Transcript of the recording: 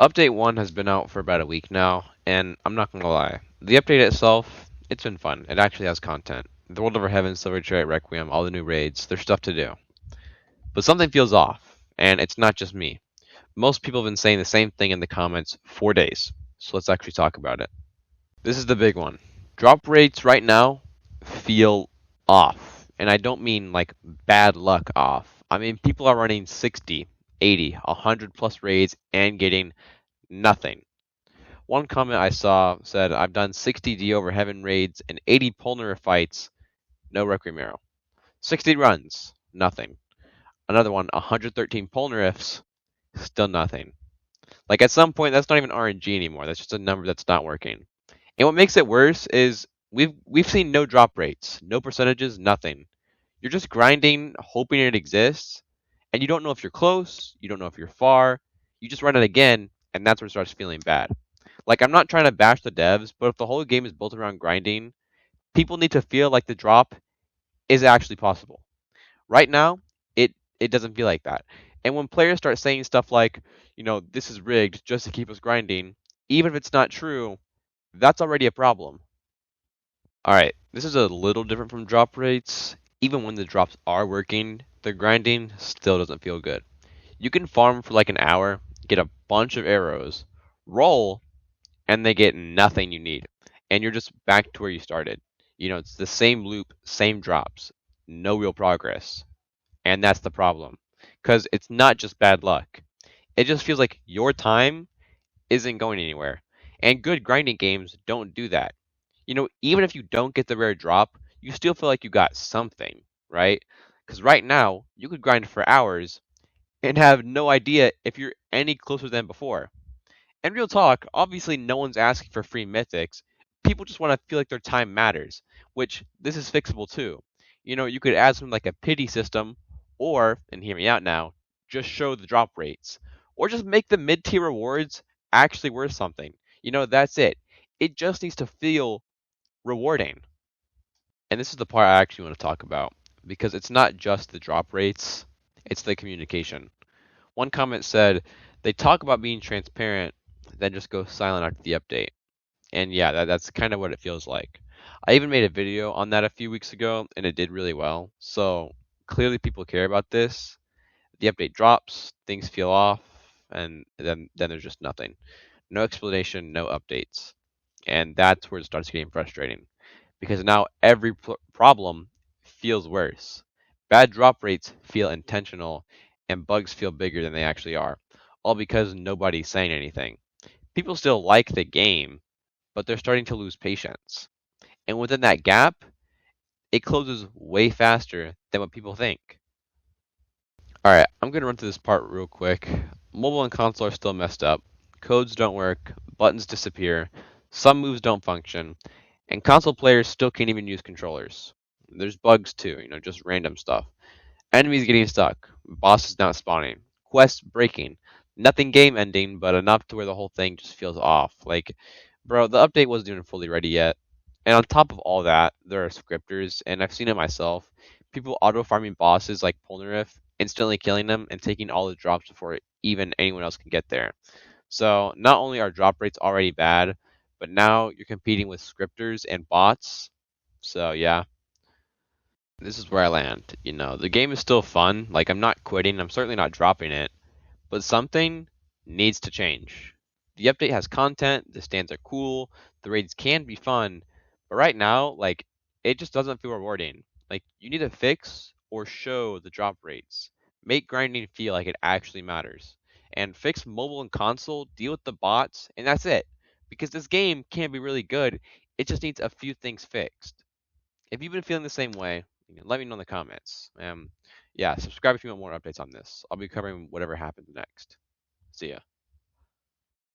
Update 1 has been out for about a week now, and I'm not gonna lie. The update itself, it's been fun. It actually has content. The World Over Heaven, Silver Chariot Requiem, all the new raids, there's stuff to do. But something feels off, and it's not just me. Most people have been saying the same thing in the comments for days, so let's actually talk about it. This is the big one. Drop rates right now feel off, and I don't mean like bad luck off. I mean people are running 60, 80, 100 plus raids and getting nothing. One comment I saw said, I've done 60 D over heaven raids and 80 Pulner fights, no Requiem arrow. 60 runs, nothing. Another one, 113 Pulner still nothing. Like at some point, that's not even RNG anymore. That's just a number that's not working. And what makes it worse is we've seen no drop rates, no percentages, nothing. You're just grinding, hoping it exists, and you don't know if you're close, you don't know if you're far. You just run it again, and that's where it starts feeling bad. Like I'm not trying to bash the devs, but if the whole game is built around grinding, people need to feel like the drop is actually possible. Right now, it doesn't feel like that. And when players start saying stuff like, this is rigged just to keep us grinding, even if it's not true, that's already a problem. All right, this is a little different from drop rates. Even when the drops are working, the grinding still doesn't feel good. You can farm for like an hour, get a bunch of arrows, roll, and they get nothing you need. And you're just back to where you started. It's the same loop, same drops, no real progress. And that's the problem. Because it's not just bad luck. It just feels like your time isn't going anywhere. And good grinding games don't do that. Even if you don't get the rare drop, you still feel like you got something, right? Because right now, you could grind for hours and have no idea if you're any closer than before. And real talk, obviously no one's asking for free mythics. People just want to feel like their time matters, which this is fixable too. You could add something like a pity system, or, and hear me out now, just show the drop rates. Or just make the mid-tier rewards actually worth something. That's it. It just needs to feel rewarding. And this is the part I actually want to talk about, because it's not just the drop rates, it's the communication. One comment said, they talk about being transparent, then just go silent after the update. And yeah, that's kind of what it feels like. I even made a video on that a few weeks ago, and it did really well. So clearly people care about this. The update drops, things feel off, and then there's just nothing. No explanation, no updates. And that's where it starts getting frustrating. Because now every problem feels worse. Bad drop rates feel intentional, and bugs feel bigger than they actually are. All because nobody's saying anything. People still like the game, but they're starting to lose patience. And within that gap, it closes way faster than what people think. All right, I'm going to run through this part real quick. Mobile and console are still messed up. Codes don't work, buttons disappear, some moves don't function, and console players still can't even use controllers. There's bugs too, just random stuff. Enemies getting stuck, bosses not spawning, quests breaking. Nothing game ending, but enough to where the whole thing just feels off. Like, bro, the update wasn't even fully ready yet. And on top of all that, there are scripters, and I've seen it myself. People auto farming bosses like Polnareff, instantly killing them and taking all the drops before even anyone else can get there. So not only are drop rates already bad, but now you're competing with scripters and bots. So yeah, this is where I land. The game is still fun. Like I'm not quitting. I'm certainly not dropping it. But something needs to change. The update has content, the stands are cool, the raids can be fun, but right now, like, it just doesn't feel rewarding. Like, you need to fix or show the drop rates. Make grinding feel like it actually matters. And fix mobile and console, deal with the bots, and that's it. Because this game can be really good, it just needs a few things fixed. If you've been feeling the same way, let me know in the comments. Yeah, subscribe if you want more updates on this. I'll be covering whatever happens next. See ya.